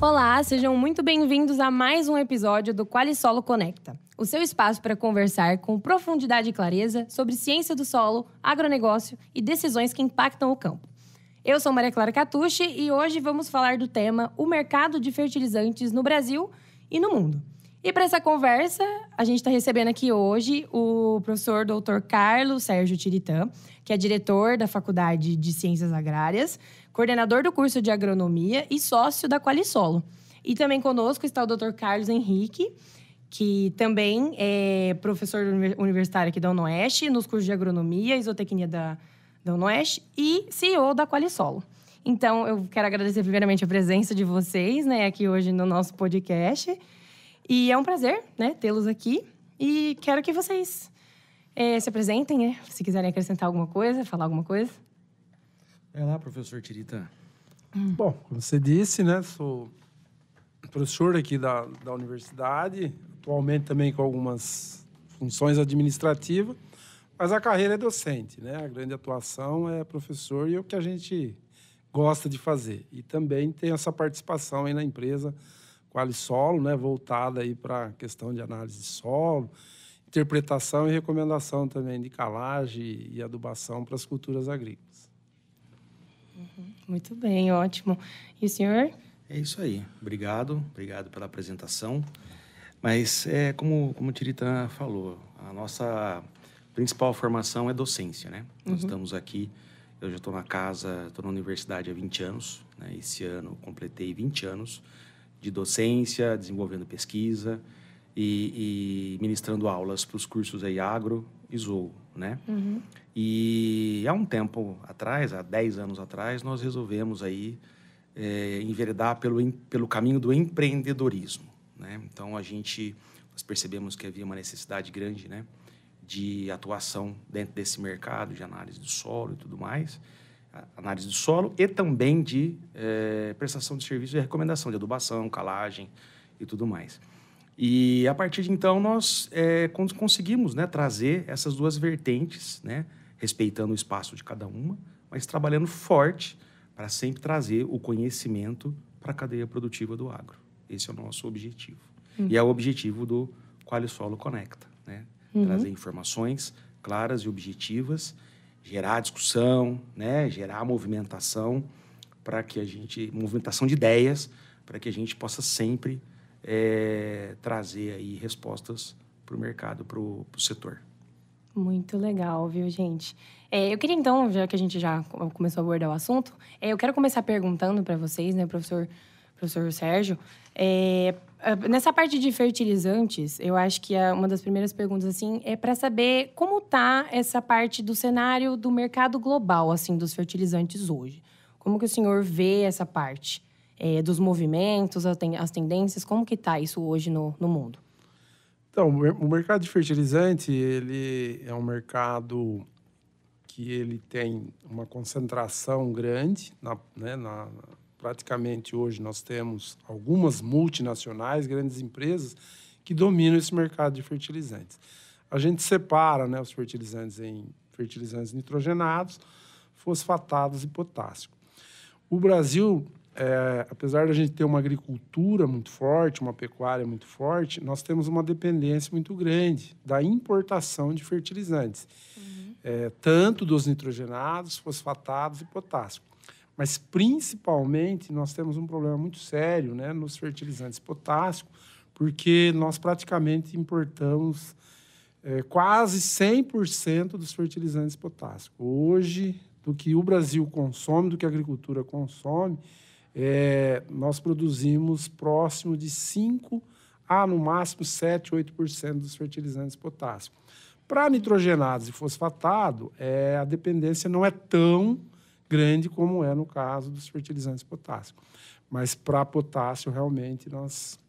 Olá, sejam muito bem-vindos a mais um episódio do Qualisolo Conecta, o seu espaço para conversar com profundidade e clareza sobre ciência do solo, agronegócio e decisões que impactam o campo. Eu sou Maria Clara Catucci e hoje vamos falar do tema o mercado de fertilizantes no Brasil e no mundo. E para essa conversa, a gente está recebendo aqui hoje o professor Dr. Carlos Sérgio Tiritã, que é diretor da Faculdade de Ciências Agrárias, coordenador do curso de Agronomia e sócio da Qualisolo. E também conosco está o Dr. Carlos Henrique, que também é professor universitário aqui da UnoOeste, nos cursos de Agronomia e Zootecnia da UnoOeste e CEO da Qualisolo. Então, eu quero agradecer primeiramente a presença de vocês, né, aqui hoje no nosso podcast. E é um prazer, né, tê-los aqui. E quero que vocês se apresentem, né? Se quiserem acrescentar alguma coisa, falar alguma coisa. Vai lá, professor Tiritã. Bom, como você disse, né, sou professor aqui da universidade, atualmente também com algumas funções administrativas, mas a carreira é docente, né? A grande atuação é professor e é o que a gente gosta de fazer. E também tem essa participação aí na empresa Qualisolo, né, voltada aí para a questão de análise de solo, interpretação e recomendação também de calagem e adubação para as culturas agrícolas. Muito bem, ótimo. E o senhor? É isso aí. Obrigado pela apresentação. Mas, como o Tiritã falou, a nossa principal formação é docência, né? Nós estamos aqui, eu já estou estou na universidade há 20 anos, né? Esse ano completei 20 anos de docência, desenvolvendo pesquisa e ministrando aulas para os cursos aí agro e zoo, né? E há um tempo atrás, há 10 anos atrás, nós resolvemos aí enveredar pelo caminho do empreendedorismo, né? Então, nós percebemos que havia uma necessidade grande, né, de atuação dentro desse mercado de análise do solo e tudo mais, análise do solo e também de prestação de serviço e recomendação de adubação, calagem e tudo mais. E, a partir de então, nós conseguimos, né, trazer essas duas vertentes, né, respeitando o espaço de cada uma, mas trabalhando forte para sempre trazer o conhecimento para a cadeia produtiva do agro. Esse é o nosso objetivo. E é o objetivo do Qualisolo Conecta, né? Trazer informações claras e objetivas, gerar discussão, né, gerar movimentação movimentação de ideias, para que a gente possa sempre trazer aí respostas para o mercado, para o setor. Muito legal, viu, gente? Eu queria, então, já que a gente já começou a abordar o assunto, eu quero começar perguntando para vocês, né, professor Sérgio, nessa parte de fertilizantes, eu acho que uma das primeiras perguntas, assim, é para saber como está essa parte do cenário do mercado global, assim, dos fertilizantes hoje. Como que o senhor vê essa parte dos movimentos, as tendências, como que está isso hoje no mundo? Então, o mercado de fertilizante, ele é um mercado que ele tem uma concentração grande, praticamente hoje nós temos algumas multinacionais, grandes empresas, que dominam esse mercado de fertilizantes. A gente separa, né, os fertilizantes em fertilizantes nitrogenados, fosfatados e potássio. O Brasil, apesar de a gente ter uma agricultura muito forte, uma pecuária muito forte, nós temos uma dependência muito grande da importação de fertilizantes, tanto dos nitrogenados, fosfatados e potássio. Mas, principalmente, nós temos um problema muito sério, né, nos fertilizantes potássicos, porque nós praticamente importamos quase 100% dos fertilizantes potássicos. Hoje, do que o Brasil consome, do que a agricultura consome, nós produzimos próximo de 5% a, no máximo, 7%, 8% dos fertilizantes potássicos. Para nitrogenados e fosfatado, a dependência não é tão grande como é no caso dos fertilizantes potássicos. Mas, para potássio, realmente, nós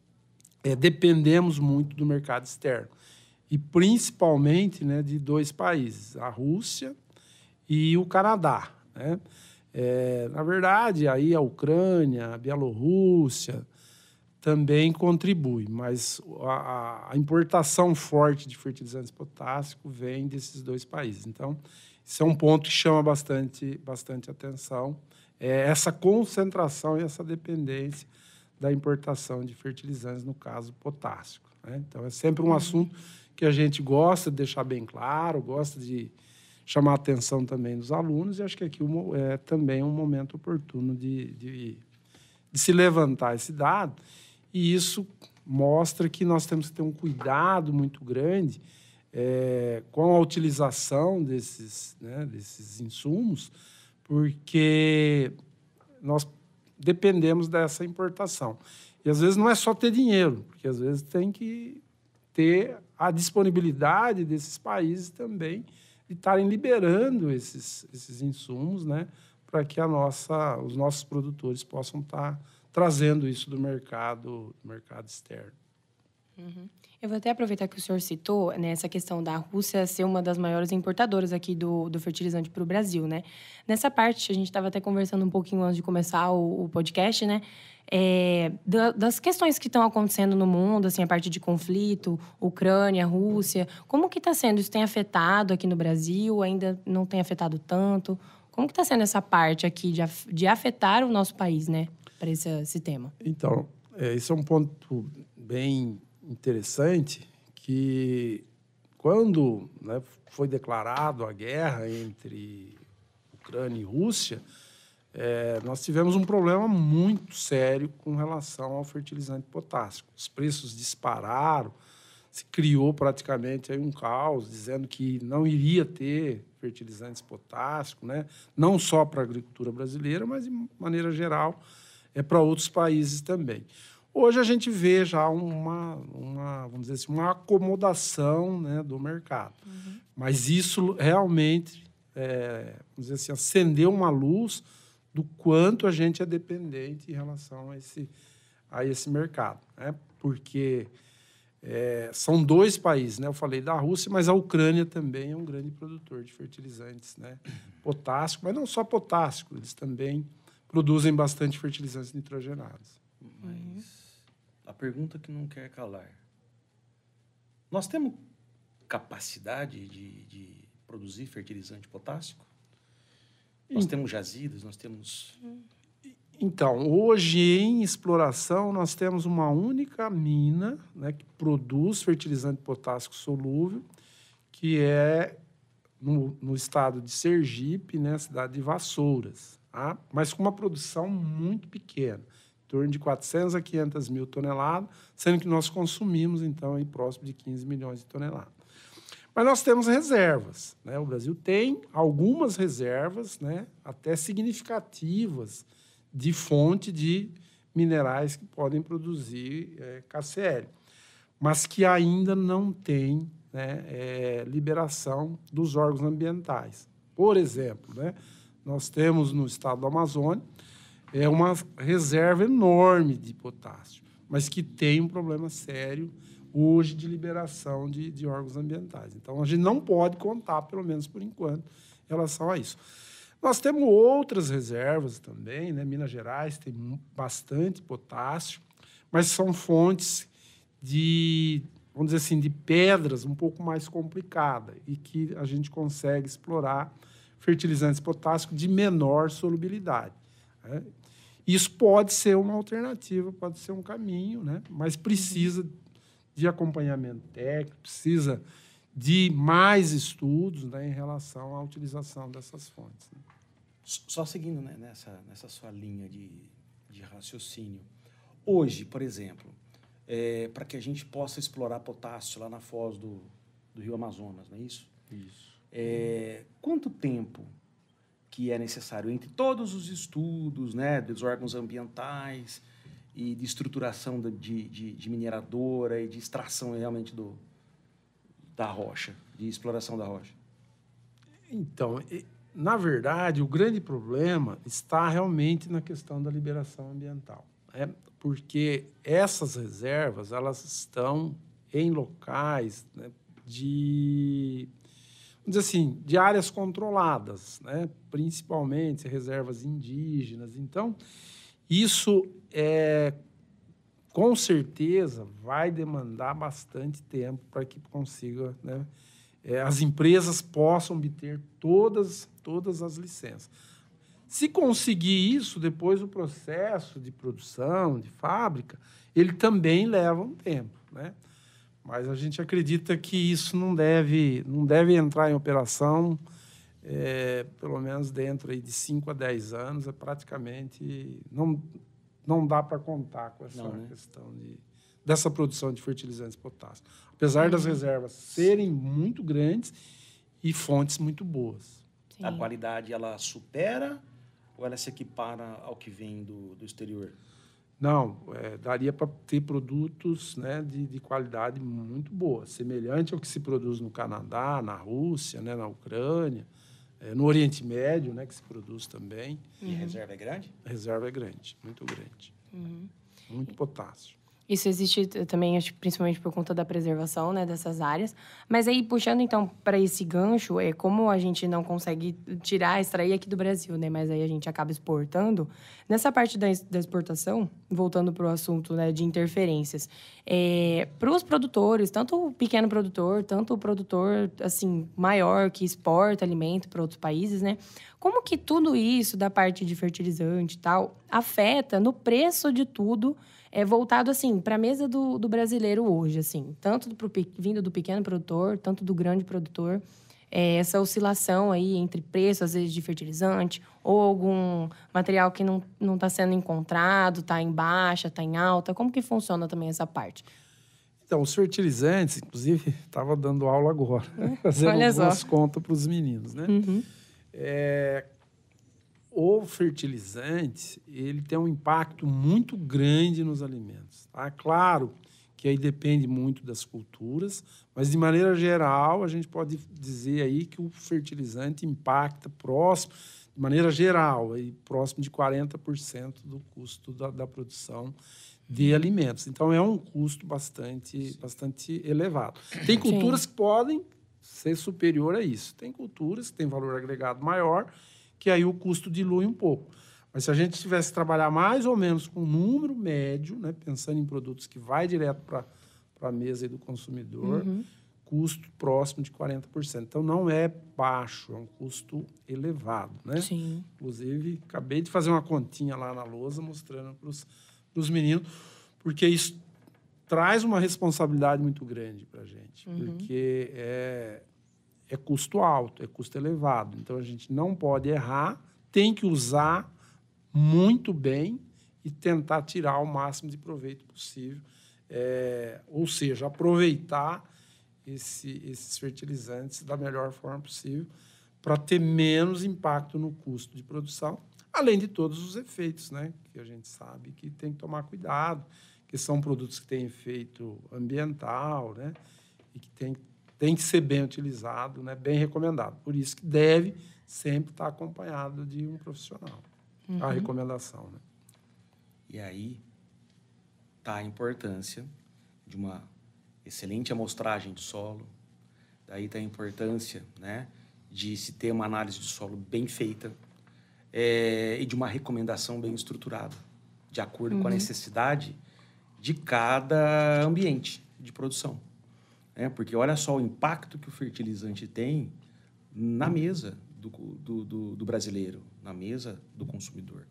dependemos muito do mercado externo. E, principalmente, né, de dois países, a Rússia e o Canadá, né? Na verdade, aí a Ucrânia, a Bielorrússia também contribui, mas a importação forte de fertilizantes potássicos vem desses dois países. Então, isso é um ponto que chama bastante atenção, essa concentração e essa dependência da importação de fertilizantes, no caso, potássico, né? Então, é sempre um assunto que a gente gosta de deixar bem claro, gosta de chamar a atenção também dos alunos, e acho que aqui é também um momento oportuno de se levantar esse dado, e isso mostra que nós temos que ter um cuidado muito grande com a utilização desses insumos, porque nós dependemos dessa importação. E, às vezes, não é só ter dinheiro, porque, às vezes, tem que ter a disponibilidade desses países também de estarem liberando esses insumos, né, para que os nossos produtores possam estar trazendo isso do mercado externo. Uhum. Eu vou até aproveitar que o senhor citou, né, essa questão da Rússia ser uma das maiores importadoras aqui do fertilizante para o Brasil, né? Nessa parte, a gente estava até conversando um pouquinho antes de começar o podcast, né? Das questões que estão acontecendo no mundo, assim, a parte de conflito, Ucrânia, Rússia. Como que está sendo? Isso tem afetado aqui no Brasil? Ainda não tem afetado tanto? Como que está sendo essa parte aqui de afetar o nosso país, né? Para esse tema. Então, isso é um ponto bem interessante, que quando, né, foi declarado a guerra entre Ucrânia e Rússia, nós tivemos um problema muito sério com relação ao fertilizante potássico. Os preços dispararam, se criou praticamente aí um caos, dizendo que não iria ter fertilizantes potássicos, né, não só para a agricultura brasileira, mas, de maneira geral, para outros países também. Hoje a gente vê já vamos dizer assim, uma acomodação, né, do mercado. Uhum. Mas isso realmente, vamos dizer assim, acendeu uma luz do quanto a gente é dependente em relação a esse mercado, né? Porque são dois países, né? Eu falei da Rússia, mas a Ucrânia também é um grande produtor de fertilizantes, né, potássico, mas não só potássico, eles também produzem bastante fertilizantes nitrogenados. Mas a pergunta que não quer calar. Nós temos capacidade de produzir fertilizante potássico? Nós temos jazidas, nós temos... Então, hoje, em exploração, nós temos uma única mina, né, que produz fertilizante potássico solúvel, que é no estado de Sergipe, né, cidade de Vassouras, tá? Mas com uma produção muito pequena, em torno de 400 a 500 mil toneladas, sendo que nós consumimos, então, aí, próximo de 15 milhões de toneladas. Mas nós temos reservas, né? O Brasil tem algumas reservas, né, até significativas, de fonte de minerais que podem produzir KCl, mas que ainda não tem, né, liberação dos órgãos ambientais. Por exemplo, né, nós temos no estado do Amazônia uma reserva enorme de potássio, mas que tem um problema sério hoje de liberação de órgãos ambientais. Então, a gente não pode contar, pelo menos por enquanto, em relação a isso. Nós temos outras reservas também, né? Minas Gerais tem bastante potássio, mas são fontes vamos dizer assim, de pedras um pouco mais complicadas e que a gente consegue explorar fertilizantes potássicos de menor solubilidade, né? Isso pode ser uma alternativa, pode ser um caminho, né? Mas precisa de acompanhamento técnico, precisa de mais estudos, né, em relação à utilização dessas fontes, né? Só seguindo, né, nessa sua linha de raciocínio. Hoje, por exemplo, para que a gente possa explorar potássio lá na foz do Rio Amazonas, não é isso? Isso. Quanto tempo que é necessário entre todos os estudos, né, dos órgãos ambientais e de estruturação de mineradora e de extração realmente da rocha, de exploração da rocha? Então, na verdade, o grande problema está realmente na questão da liberação ambiental, né? Porque essas reservas, elas estão em locais, né, vamos dizer assim, de áreas controladas, né? Principalmente reservas indígenas. Então, isso com certeza vai demandar bastante tempo para que consiga, né, as empresas possam obter todas as licenças. Se conseguir isso, depois o processo de produção, de fábrica, ele também leva um tempo, né? Mas a gente acredita que isso não deve entrar em operação, pelo menos dentro aí de 5 a 10 anos, praticamente não dá para contar com essa questão dessa produção de fertilizantes potássicos. Apesar das reservas serem muito grandes e fontes muito boas. Sim. A qualidade, ela supera ou ela se equipara ao que vem do exterior? Não, daria para ter produtos, né, de qualidade muito boa, semelhante ao que se produz no Canadá, na Rússia, né, na Ucrânia, no Oriente Médio, né, que se produz também. E a reserva é grande? A reserva é grande, muito grande. Muito potássio. Isso existe também, acho, principalmente por conta da preservação, né, dessas áreas. Mas aí, puxando, então, para esse gancho, como a gente não consegue extrair aqui do Brasil, né, mas aí a gente acaba exportando. Nessa parte da exportação, voltando para o assunto, né, de interferências, para os produtores, tanto o pequeno produtor, tanto o produtor, assim, maior, que exporta alimento para outros países, né, como que tudo isso, da parte de fertilizante e tal, afeta no preço de tudo, voltado, assim, para a mesa do brasileiro hoje, assim, tanto vindo do pequeno produtor, tanto do grande produtor, essa oscilação aí entre preço, às vezes, de fertilizante, ou algum material que não está sendo encontrado, está em baixa, está em alta, como que funciona também essa parte? Então, os fertilizantes, inclusive, estava dando aula agora, fazendo algumas contas para os meninos, né? O fertilizante, ele tem um impacto muito grande nos alimentos. Tá? Claro que aí depende muito das culturas, mas, de maneira geral, a gente pode dizer aí que o fertilizante impacta próximo, de maneira geral, aí, próximo de 40% do custo da produção de alimentos. Então, é um custo bastante elevado. Tem culturas que podem ser superior a isso. Tem culturas que têm valor agregado maior, que aí o custo dilui um pouco. Mas se a gente tivesse que trabalhar mais ou menos com um número médio, né, pensando em produtos que vai direto para a mesa do consumidor, custo próximo de 40%. Então, não é baixo, é um custo elevado. Né? Sim. Inclusive, acabei de fazer uma continha lá na lousa, mostrando para os meninos, porque isso traz uma responsabilidade muito grande para a gente, porque é custo alto, é custo elevado. Então, a gente não pode errar, tem que usar muito bem e tentar tirar o máximo de proveito possível. Ou seja, aproveitar esses fertilizantes da melhor forma possível para ter menos impacto no custo de produção, além de todos os efeitos, né, que a gente sabe que tem que tomar cuidado, que são produtos que têm efeito ambiental, né, e que tem que ser bem utilizado, né, bem recomendado. Por isso que deve sempre estar acompanhado de um profissional, a recomendação. Né? E aí está a importância de uma excelente amostragem de solo, daí está a importância, né, de se ter uma análise de solo bem feita e de uma recomendação bem estruturada, de acordo com a necessidade de cada ambiente de produção. Porque olha só o impacto que o fertilizante tem na mesa do brasileiro, na mesa do consumidor.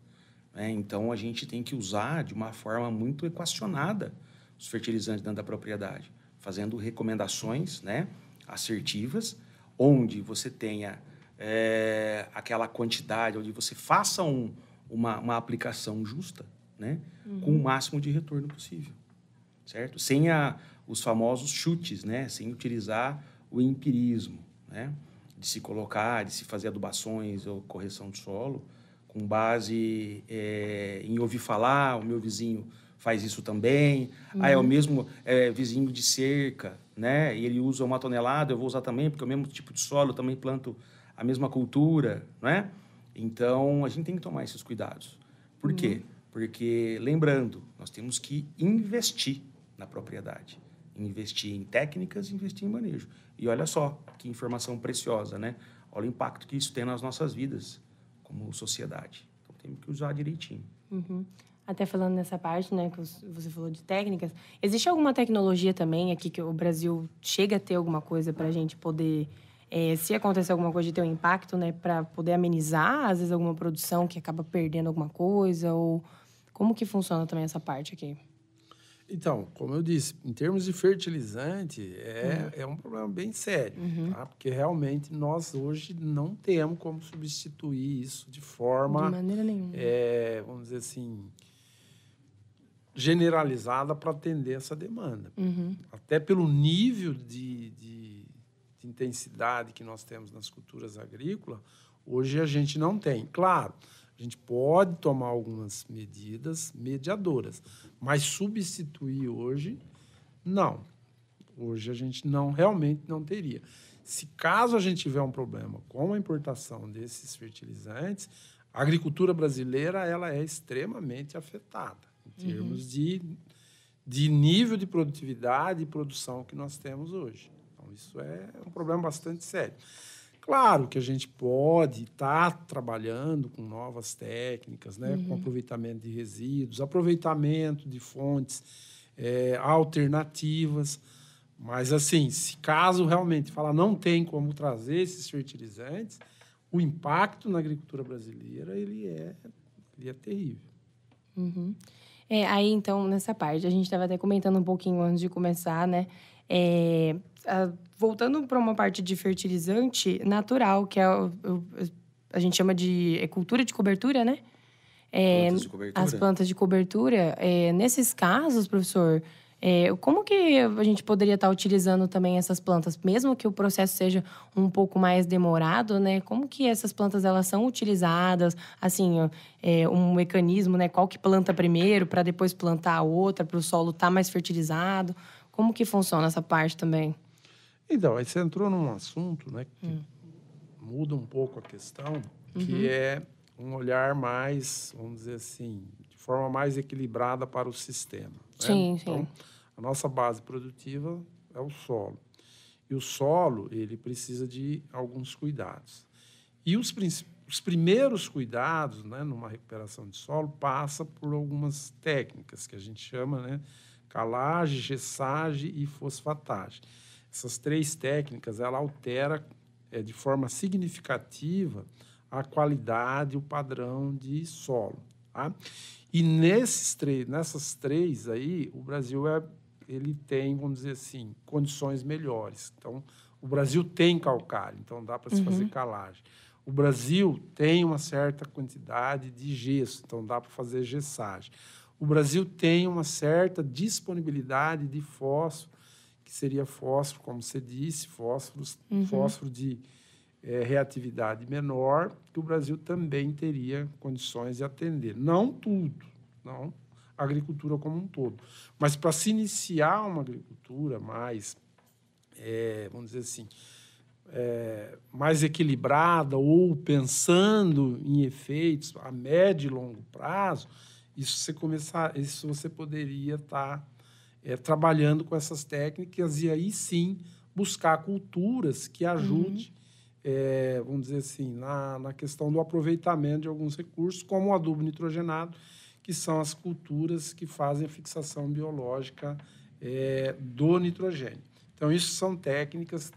Então, a gente tem que usar de uma forma muito equacionada os fertilizantes dentro da propriedade, fazendo recomendações, né, assertivas, onde você tenha aquela quantidade, onde você faça uma aplicação justa, né, com o máximo de retorno possível, certo? Sem os famosos chutes, né, sem utilizar o empirismo, né, de se colocar, de se fazer adubações ou correção de solo com base em ouvir falar, o meu vizinho faz isso também, é o mesmo vizinho de cerca, né? E ele usa 1 tonelada, eu vou usar também, porque é o mesmo tipo de solo, eu também planto a mesma cultura, não é? Então, a gente tem que tomar esses cuidados. Por quê? Porque, lembrando, nós temos que investir na propriedade. Investir em técnicas, investir em manejo. E olha só, que informação preciosa, né? Olha o impacto que isso tem nas nossas vidas como sociedade. Então, temos que usar direitinho. Até falando nessa parte, né, que você falou de técnicas, existe alguma tecnologia também aqui que o Brasil chega a ter alguma coisa para a gente poder Se acontecer alguma coisa de ter um impacto, né, para poder amenizar, às vezes, alguma produção que acaba perdendo alguma coisa, ou como que funciona também essa parte aqui? Então, como eu disse, em termos de fertilizante, é um problema bem sério, tá? Porque realmente nós hoje não temos como substituir isso de forma, De maneira nenhuma. Vamos dizer assim, generalizada para atender essa demanda. Até pelo nível de intensidade que nós temos nas culturas agrícolas, hoje a gente não tem. Claro, a gente pode tomar algumas medidas mediadoras, mas substituir hoje, não. Hoje a gente realmente não teria. Se caso a gente tiver um problema com a importação desses fertilizantes, a agricultura brasileira ela é extremamente afetada em termos de nível de produtividade e produção que nós temos hoje. Então, isso é um problema bastante sério. Claro que a gente pode estar trabalhando com novas técnicas, né, com aproveitamento de resíduos, aproveitamento de fontes alternativas, mas, assim, se caso realmente falar não tem como trazer esses fertilizantes, o impacto na agricultura brasileira ele é terrível. Aí, então, nessa parte, a gente estava até comentando um pouquinho antes de começar, né? Voltando para uma parte de fertilizante natural, que a gente chama de cultura de cobertura, né? Plantas de cobertura. As plantas de cobertura. Nesses casos, professor, como que a gente poderia estar utilizando também essas plantas? Mesmo que o processo seja um pouco mais demorado, né? Como que essas plantas elas são utilizadas? Assim, um mecanismo, né? Qual que planta primeiro para depois plantar a outra, para o solo estar mais fertilizado? Como que funciona essa parte também? Então, aí você entrou num assunto, né, que muda um pouco a questão, que é um olhar mais, vamos dizer assim, de forma mais equilibrada para o sistema. Sim, né? Então, a nossa base produtiva é o solo. E o solo, ele precisa de alguns cuidados. E os primeiros cuidados, né, numa recuperação de solo, passa por algumas técnicas que a gente chama, né, calagem, gessagem e fosfatagem. Essas três técnicas, ela altera de forma significativa a qualidade, o padrão de solo. Tá? E nessas três aí, o Brasil ele tem, vamos dizer assim, condições melhores. Então, o Brasil tem calcário, então dá para se fazer calagem. O Brasil tem uma certa quantidade de gesso, então dá para fazer gessagem. O Brasil tem uma certa disponibilidade de fósforo, que seria fósforo, como você disse, fósforo de reatividade menor, que o Brasil também teria condições de atender. Não tudo, não a agricultura como um todo. Mas para se iniciar uma agricultura mais, vamos dizer assim, mais equilibrada ou pensando em efeitos a médio e longo prazo, isso você poderia estar trabalhando com essas técnicas e aí sim buscar culturas que ajudem, vamos dizer assim, na questão do aproveitamento de alguns recursos, como o adubo nitrogenado, que são as culturas que fazem a fixação biológica do nitrogênio. Então, isso são técnicas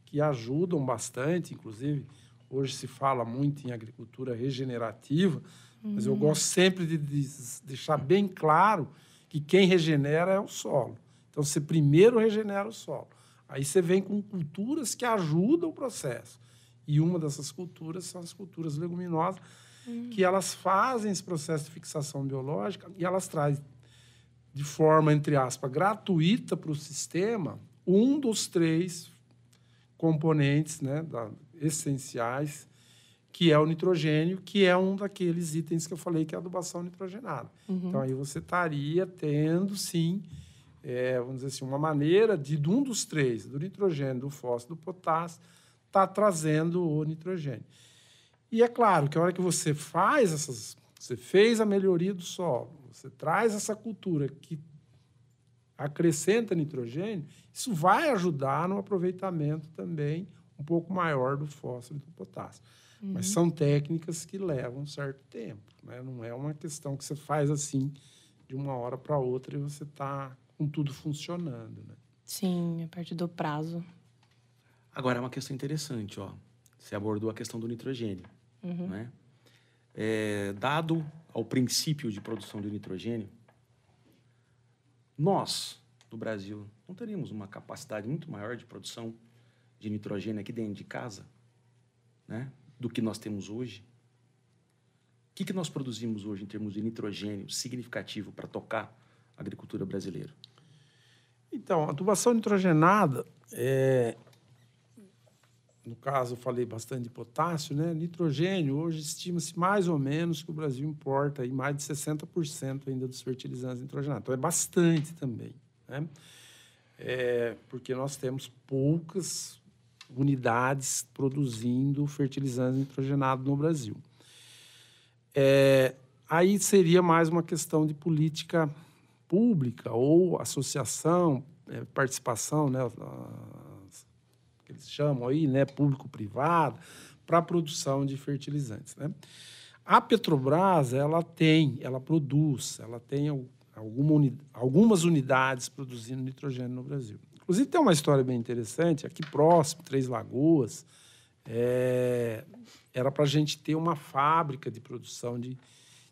que ajudam bastante, inclusive, hoje se fala muito em agricultura regenerativa, mas eu gosto sempre de deixar bem claro que quem regenera é o solo. Então, você primeiro regenera o solo. Aí você vem com culturas que ajudam o processo. E uma dessas culturas são as culturas leguminosas, que elas fazem esse processo de fixação biológica e elas trazem de forma, entre aspas, gratuita para o sistema um dos três componentes, né, essenciais, que é o nitrogênio, que é um daqueles itens que eu falei, que é a adubação nitrogenada. Então, aí você estaria tendo, sim, vamos dizer assim, uma maneira de um dos três, do nitrogênio, do fósforo, do potássio, estar trazendo o nitrogênio. E é claro que a hora que você você fez a melhoria do solo, você traz essa cultura que acrescenta nitrogênio, isso vai ajudar no aproveitamento também um pouco maior do fósforo e do potássio. Mas são técnicas que levam um certo tempo, né? Não é uma questão que você faz assim de uma hora para outra e você está com tudo funcionando, né? Sim, a parte do prazo. Agora, é uma questão interessante, ó. Você abordou a questão do nitrogênio, né? Dado ao princípio de produção de nitrogênio, nós, do Brasil, não teríamos uma capacidade muito maior de produção de nitrogênio aqui dentro de casa, né, do que nós temos hoje? O que nós produzimos hoje em termos de nitrogênio significativo para tocar a agricultura brasileira? Então, a adubação nitrogenada, no caso, eu falei bastante de potássio, né? Nitrogênio, hoje estima-se mais ou menos que o Brasil importa aí mais de 60% ainda dos fertilizantes nitrogenados. Então, é bastante também, né? Porque nós temos poucas unidades produzindo fertilizantes nitrogenados no Brasil. Aí seria mais uma questão de política pública ou associação, participação, né, que eles chamam aí, né, público-privado, para a produção de fertilizantes, né? A Petrobras, ela produz algumas unidades produzindo nitrogênio no Brasil. Inclusive, tem uma história bem interessante, aqui próximo, Três Lagoas, era para a gente ter uma fábrica de produção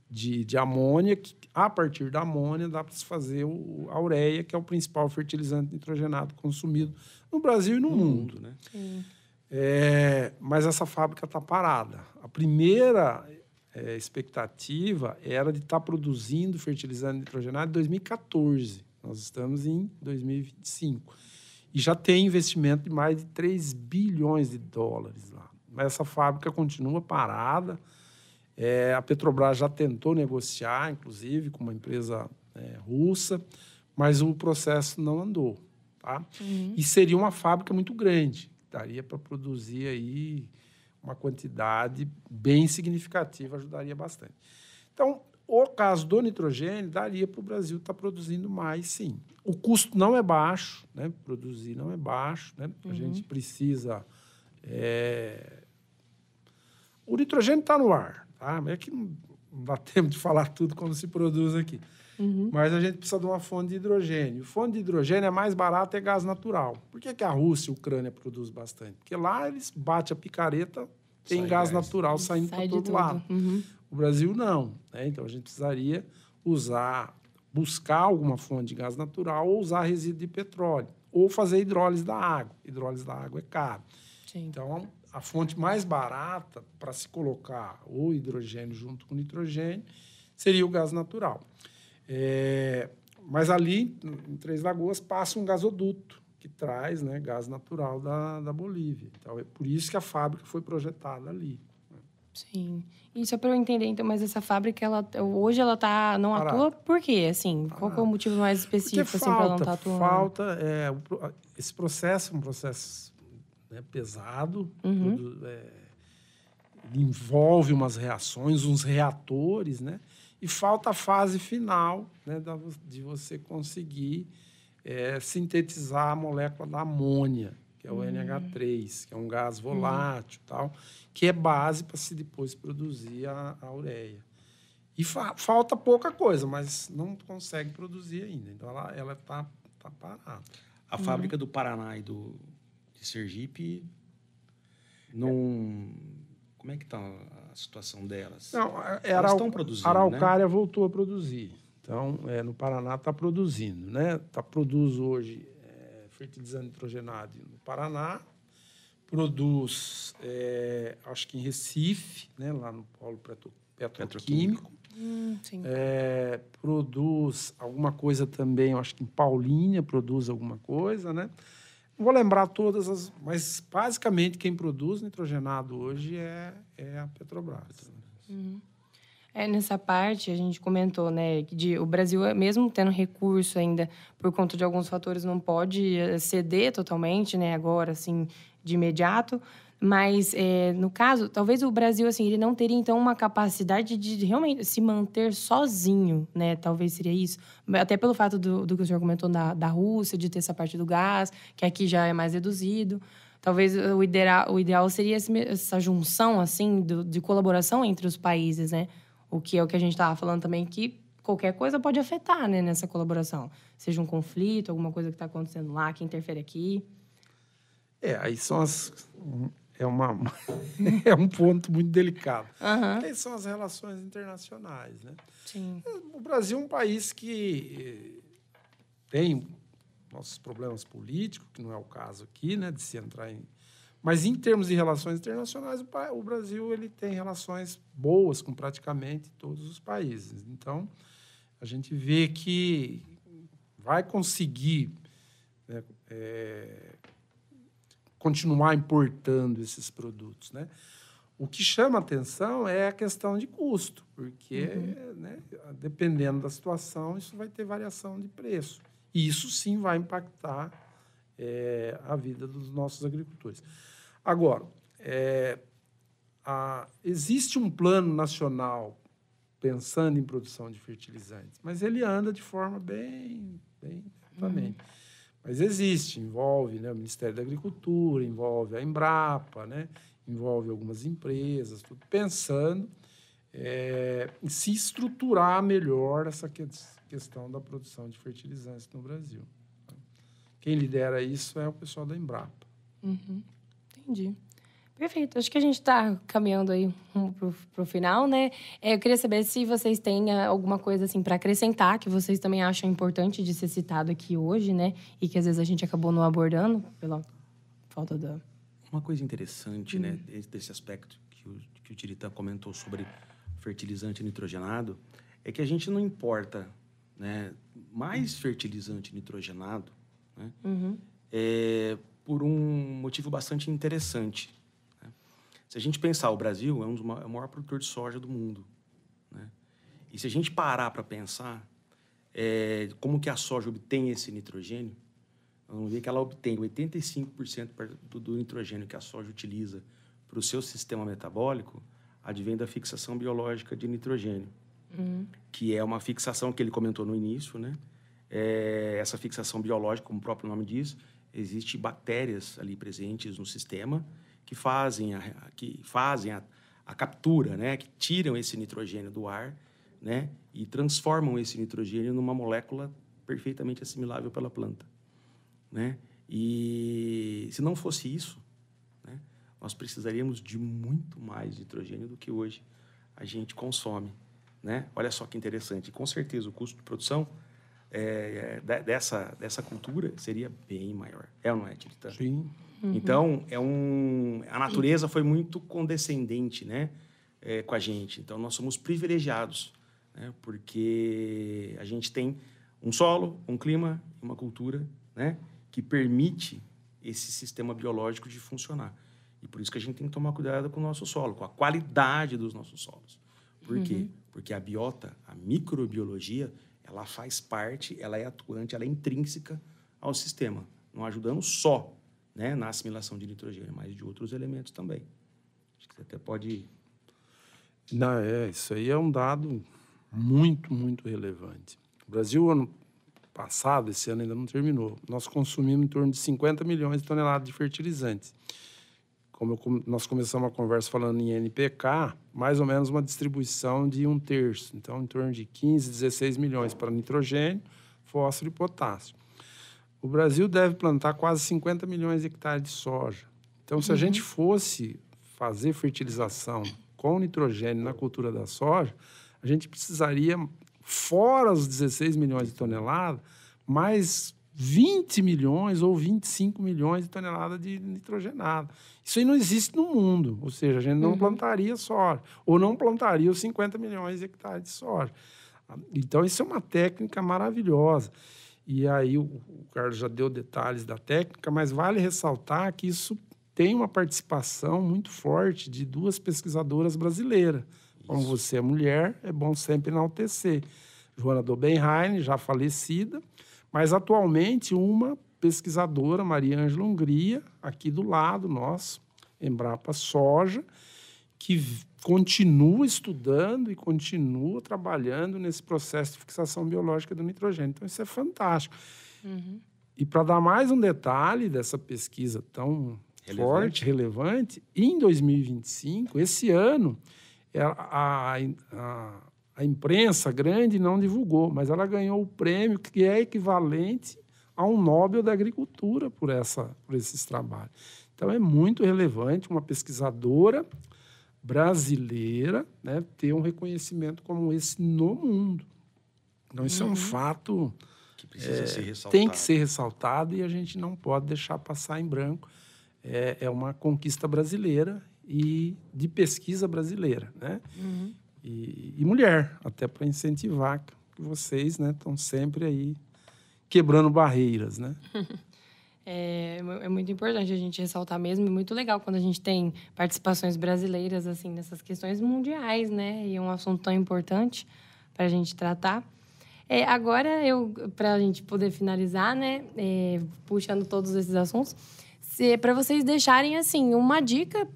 de amônia, que, a partir da amônia, dá para se fazer a ureia, que é o principal fertilizante nitrogenado consumido no Brasil e no mundo, né? Sim. Mas essa fábrica está parada. A primeira expectativa era de estar produzindo fertilizante nitrogenado em 2014. Nós estamos em 2025. E já tem investimento de mais de 3 bilhões de dólares lá. Mas essa fábrica continua parada. A Petrobras já tentou negociar, inclusive, com uma empresa russa, mas o processo não andou. Tá? E seria uma fábrica muito grande. Daria para produzir aí uma quantidade bem significativa, ajudaria bastante. Então, o caso do nitrogênio, daria para o Brasil estar produzindo mais, sim. O custo não é baixo, né? Produzir não é baixo, né? A gente precisa... O nitrogênio está no ar, tá? É que não dá tempo de falar tudo como se produz aqui. Mas a gente precisa de uma fonte de hidrogênio. Fonte de hidrogênio é mais barata, é gás natural. Por que a Rússia e a Ucrânia produzem bastante? Porque lá eles batem a picareta, tem gás natural saindo para todo lado. O Brasil não, né? Então a gente precisaria buscar alguma fonte de gás natural ou usar resíduo de petróleo, ou fazer hidrólise da água. Hidrólise da água é caro. Sim. Então, a fonte mais barata para se colocar o hidrogênio junto com o nitrogênio seria o gás natural. Mas ali, em Três Lagoas, passa um gasoduto que traz, né, gás natural da Bolívia. Então, é por isso que a fábrica foi projetada ali. Sim. E só para eu entender, então, mas essa fábrica, hoje ela não atua por quê? Assim, qual que é o motivo mais específico assim, para ela não estar atuando? Esse processo é um processo, né, pesado, envolve umas reações, uns reatores, né? E falta a fase final, né, de você conseguir sintetizar a molécula da amônia, que é o NH3, que é um gás volátil, tal, que é base para se depois produzir a ureia. E falta pouca coisa, mas não consegue produzir ainda. Então, ela está parada. A fábrica do Paraná e de Sergipe, não... Como é que está a situação delas? Não, elas estão produzindo, a Araucária, né, voltou a produzir. Então, no Paraná está produzindo, né? Produz hoje fertilizante nitrogenado no Paraná, produz, acho que em Recife, né, lá no polo petroquímico. Sim. Produz alguma coisa também, acho que em Paulínia produz alguma coisa, né? Não vou lembrar todas, mas basicamente quem produz nitrogenado hoje é a Petrobras. Nessa parte, a gente comentou, né, que o Brasil, mesmo tendo recurso ainda, por conta de alguns fatores, não pode ceder totalmente, né, agora, assim, de imediato. Mas, no caso, talvez o Brasil, assim, ele não teria, então, uma capacidade de realmente se manter sozinho, né? Talvez seria isso. Até pelo fato do que o senhor comentou da Rússia, de ter essa parte do gás, que aqui já é mais reduzido. Talvez o ideal seria essa junção, assim, de colaboração entre os países, né? O que é o que a gente estava falando também, que qualquer coisa pode afetar, né, nessa colaboração. Seja um conflito, alguma coisa que está acontecendo lá, que interfere aqui. Aí são é um ponto muito delicado. Uhum. Aí são as relações internacionais, né? Sim. O Brasil é um país que tem nossos problemas políticos, que não é o caso aqui, né, de se entrar em... Mas, em termos de relações internacionais, o Brasil ele tem relações boas com praticamente todos os países. Então, a gente vê que vai conseguir, né, continuar importando esses produtos, né? O que chama atenção é a questão de custo, porque, né, dependendo da situação, isso vai ter variação de preço. E isso, sim, vai impactar a vida dos nossos agricultores. Agora, existe um plano nacional pensando em produção de fertilizantes, mas ele anda de forma bem lentamente. Mas existe, envolve, né, o Ministério da Agricultura, envolve a Embrapa, né, envolve algumas empresas, tudo pensando em se estruturar melhor essa questão da produção de fertilizantes no Brasil. Quem lidera isso é o pessoal da Embrapa. Entendi. Perfeito. Acho que a gente está caminhando aí para o final, né? Eu queria saber se vocês têm alguma coisa assim para acrescentar, que vocês também acham importante de ser citado aqui hoje, né? E que às vezes a gente acabou não abordando pela falta da... Uma coisa interessante, né, desse aspecto que o Tiritã comentou sobre fertilizante nitrogenado, é que a gente não importa, né, mais fertilizante nitrogenado, né, por um motivo bastante interessante. Né? Se a gente pensar, o Brasil é o maior produtor de soja do mundo. Né? E se a gente parar para pensar como que a soja obtém esse nitrogênio, nós vamos ver que ela obtém 85% do nitrogênio que a soja utiliza para o seu sistema metabólico, advém da fixação biológica de nitrogênio, que é uma fixação que ele comentou no início, né? Essa fixação biológica, como o próprio nome diz, existem bactérias ali presentes no sistema que fazem a captura, né? Que tiram esse nitrogênio do ar, né? E transformam esse nitrogênio numa molécula perfeitamente assimilável pela planta. Né? E se não fosse isso, né, nós precisaríamos de muito mais nitrogênio do que hoje a gente consome. Né? Olha só que interessante. Com certeza, o custo de produção dessa cultura seria bem maior. Ou não é, Tiritã? Sim. Então, a natureza foi muito condescendente, né, com a gente. Então, nós somos privilegiados, né, porque a gente tem um solo, um clima, uma cultura, né, que permite esse sistema biológico de funcionar. E por isso que a gente tem que tomar cuidado com o nosso solo, com a qualidade dos nossos solos. Por quê? Porque a biota, a microbiologia, ela faz parte, ela é atuante, ela é intrínseca ao sistema, não ajudando só, né, na assimilação de nitrogênio, mas de outros elementos também. Acho que você até pode... Não, isso aí é um dado muito, muito relevante. O Brasil, ano passado, esse ano ainda não terminou, nós consumimos em torno de 50 milhões de toneladas de fertilizantes. Nós começamos a conversa falando em NPK, mais ou menos uma distribuição de 1/3. Então, em torno de 15, 16 milhões para nitrogênio, fósforo e potássio. O Brasil deve plantar quase 50 milhões de hectares de soja. Então, se a gente fosse fazer fertilização com nitrogênio na cultura da soja, a gente precisaria, fora os 16 milhões de toneladas, mais 20 milhões ou 25 milhões de toneladas de nitrogenado. Isso aí não existe no mundo. Ou seja, a gente não plantaria soja. Ou não plantaria os 50 milhões de hectares de soja. Então, isso é uma técnica maravilhosa. E aí, o Carlos já deu detalhes da técnica, mas vale ressaltar que isso tem uma participação muito forte de 2 pesquisadoras brasileiras. Como você é mulher, é bom sempre enaltecer. Joana Dobenheim, já falecida, mas atualmente uma pesquisadora, Maria Ângela Hungria, aqui do lado nosso, Embrapa Soja, que continua estudando e continua trabalhando nesse processo de fixação biológica do nitrogênio. Então, isso é fantástico. E para dar mais um detalhe dessa pesquisa tão forte, relevante, em 2025, esse ano, a imprensa grande não divulgou, mas ela ganhou o prêmio que é equivalente a um Nobel da Agricultura por esses trabalhos. Então, é muito relevante uma pesquisadora brasileira, né, ter um reconhecimento como esse no mundo. Então, isso é um fato que precisa ser ressaltado. Tem que ser ressaltado e a gente não pode deixar passar em branco. É uma conquista brasileira e de pesquisa brasileira, né? E mulher, até para incentivar que vocês, né, estão sempre aí quebrando barreiras, né? É muito importante a gente ressaltar mesmo, e muito legal quando a gente tem participações brasileiras assim nessas questões mundiais, né? E é um assunto tão importante para a gente tratar. Agora, para a gente poder finalizar, né, puxando todos esses assuntos, para vocês deixarem assim uma dica,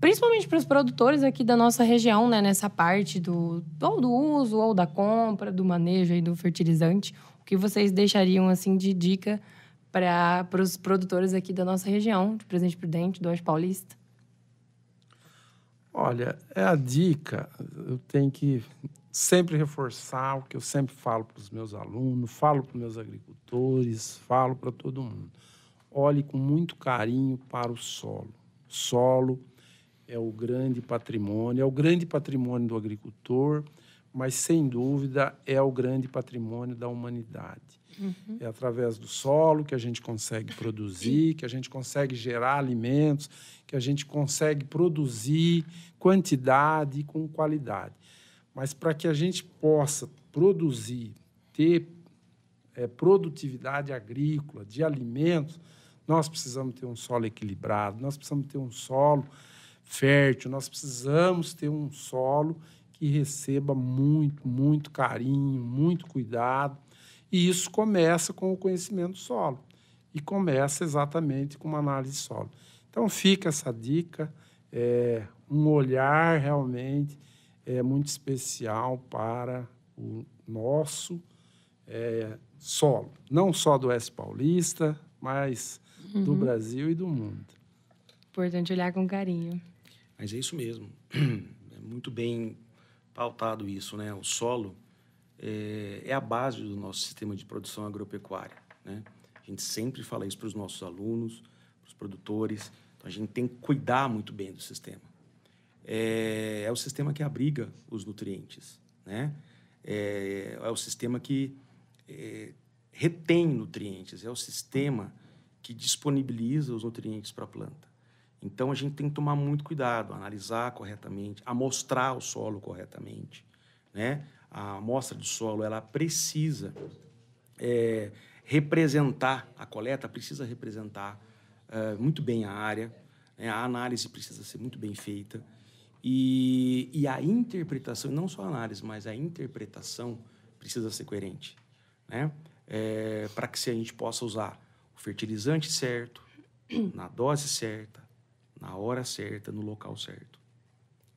principalmente para os produtores aqui da nossa região, né, nessa parte do uso ou da compra, do manejo aí do fertilizante, o que vocês deixariam assim de dica para os produtores aqui da nossa região, de Presidente Prudente, do Oeste Paulista? Olha, a dica, eu tenho que sempre reforçar o que eu sempre falo para os meus alunos, falo para os meus agricultores, falo para todo mundo. Olhe com muito carinho para o solo. O solo é o grande patrimônio do agricultor, mas, sem dúvida, é o grande patrimônio da humanidade. É através do solo que a gente consegue produzir, que a gente consegue gerar alimentos, que a gente consegue produzir quantidade com qualidade. Mas, para que a gente possa produzir, ter produtividade agrícola, de alimentos, nós precisamos ter um solo equilibrado, nós precisamos ter um solo fértil, nós precisamos ter um solo que receba muito, muito carinho, muito cuidado. E isso começa com o conhecimento do solo. E começa exatamente com uma análise de solo. Então, fica essa dica, um olhar realmente muito especial para o nosso solo. Não só do Oeste Paulista, mas do Brasil e do mundo. Importante olhar com carinho. Mas é isso mesmo. É muito bem pautado isso, né? O solo é a base do nosso sistema de produção agropecuária, né? A gente sempre fala isso para os nossos alunos, para os produtores. Então, a gente tem que cuidar muito bem do sistema. É o sistema que abriga os nutrientes, né? É o sistema que retém nutrientes, é o sistema que disponibiliza os nutrientes para a planta. Então, a gente tem que tomar muito cuidado, analisar corretamente, amostrar o solo corretamente, né? A amostra do solo, ela precisa representar, a coleta precisa representar muito bem a área, né? A análise precisa ser muito bem feita e a interpretação, não só a análise, mas a interpretação precisa ser coerente, né? Para que a gente possa usar o fertilizante certo, na dose certa, na hora certa, no local certo,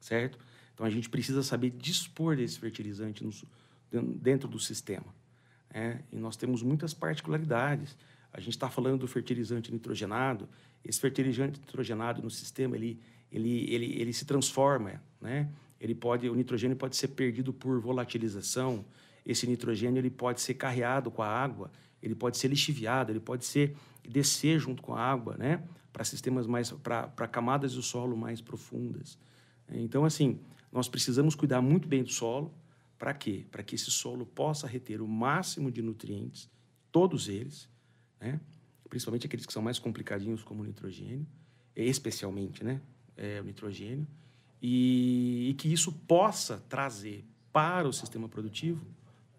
certo? Então, a gente precisa saber dispor desse fertilizante dentro do sistema, né? E nós temos muitas particularidades. A gente está falando do fertilizante nitrogenado. Esse fertilizante nitrogenado no sistema, ele se transforma, né? O nitrogênio pode ser perdido por volatilização. Esse nitrogênio ele pode ser carreado com a água, ele pode ser lixiviado, ele pode descer junto com a água, né? Para sistemas para camadas do solo mais profundas. Então, assim, nós precisamos cuidar muito bem do solo. Para quê? Para que esse solo possa reter o máximo de nutrientes, todos eles, né? Principalmente aqueles que são mais complicadinhos, como o nitrogênio, especialmente, né? O nitrogênio, e que isso possa trazer para o sistema produtivo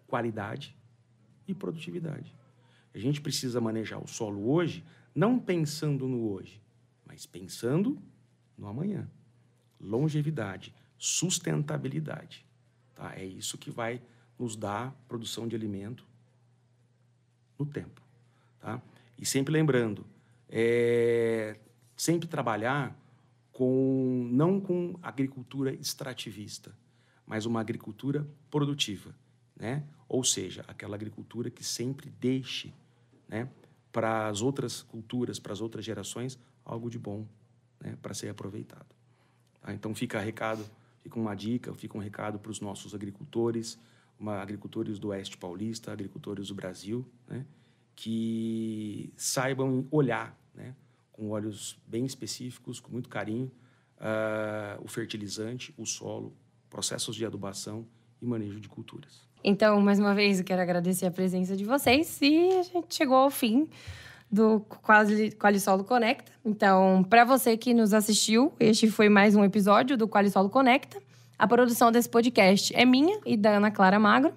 qualidade e produtividade. A gente precisa manejar o solo hoje, não pensando no hoje, mas pensando no amanhã. Longevidade, sustentabilidade. Tá? É isso que vai nos dar produção de alimento no tempo. Tá? E sempre lembrando, sempre trabalhar não com agricultura extrativista, mas uma agricultura produtiva, né? Ou seja, aquela agricultura que sempre deixe, né, para as outras culturas, para as outras gerações, algo de bom, né, para ser aproveitado. Tá? Então, fica uma dica, fica um recado para os nossos agricultores, agricultores do Oeste Paulista, agricultores do Brasil, né, que saibam olhar, né, com olhos bem específicos, com muito carinho, o fertilizante, o solo, processos de adubação e manejo de culturas. Então, mais uma vez, eu quero agradecer a presença de vocês e a gente chegou ao fim do Qualisolo Conecta. Então, para você que nos assistiu, este foi mais um episódio do Qualisolo Conecta. A produção desse podcast é minha e da Ana Clara Magro.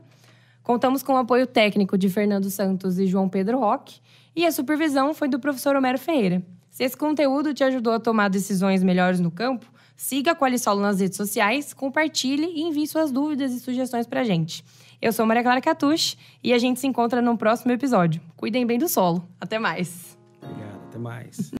Contamos com o apoio técnico de Fernando Santos e João Pedro Roque. E a supervisão foi do professor Homero Ferreira. Se esse conteúdo te ajudou a tomar decisões melhores no campo, siga a Qualisolo nas redes sociais, compartilhe e envie suas dúvidas e sugestões pra gente. Eu sou Maria Clara Catucci e a gente se encontra no próximo episódio. Cuidem bem do solo. Até mais. Obrigado, até mais.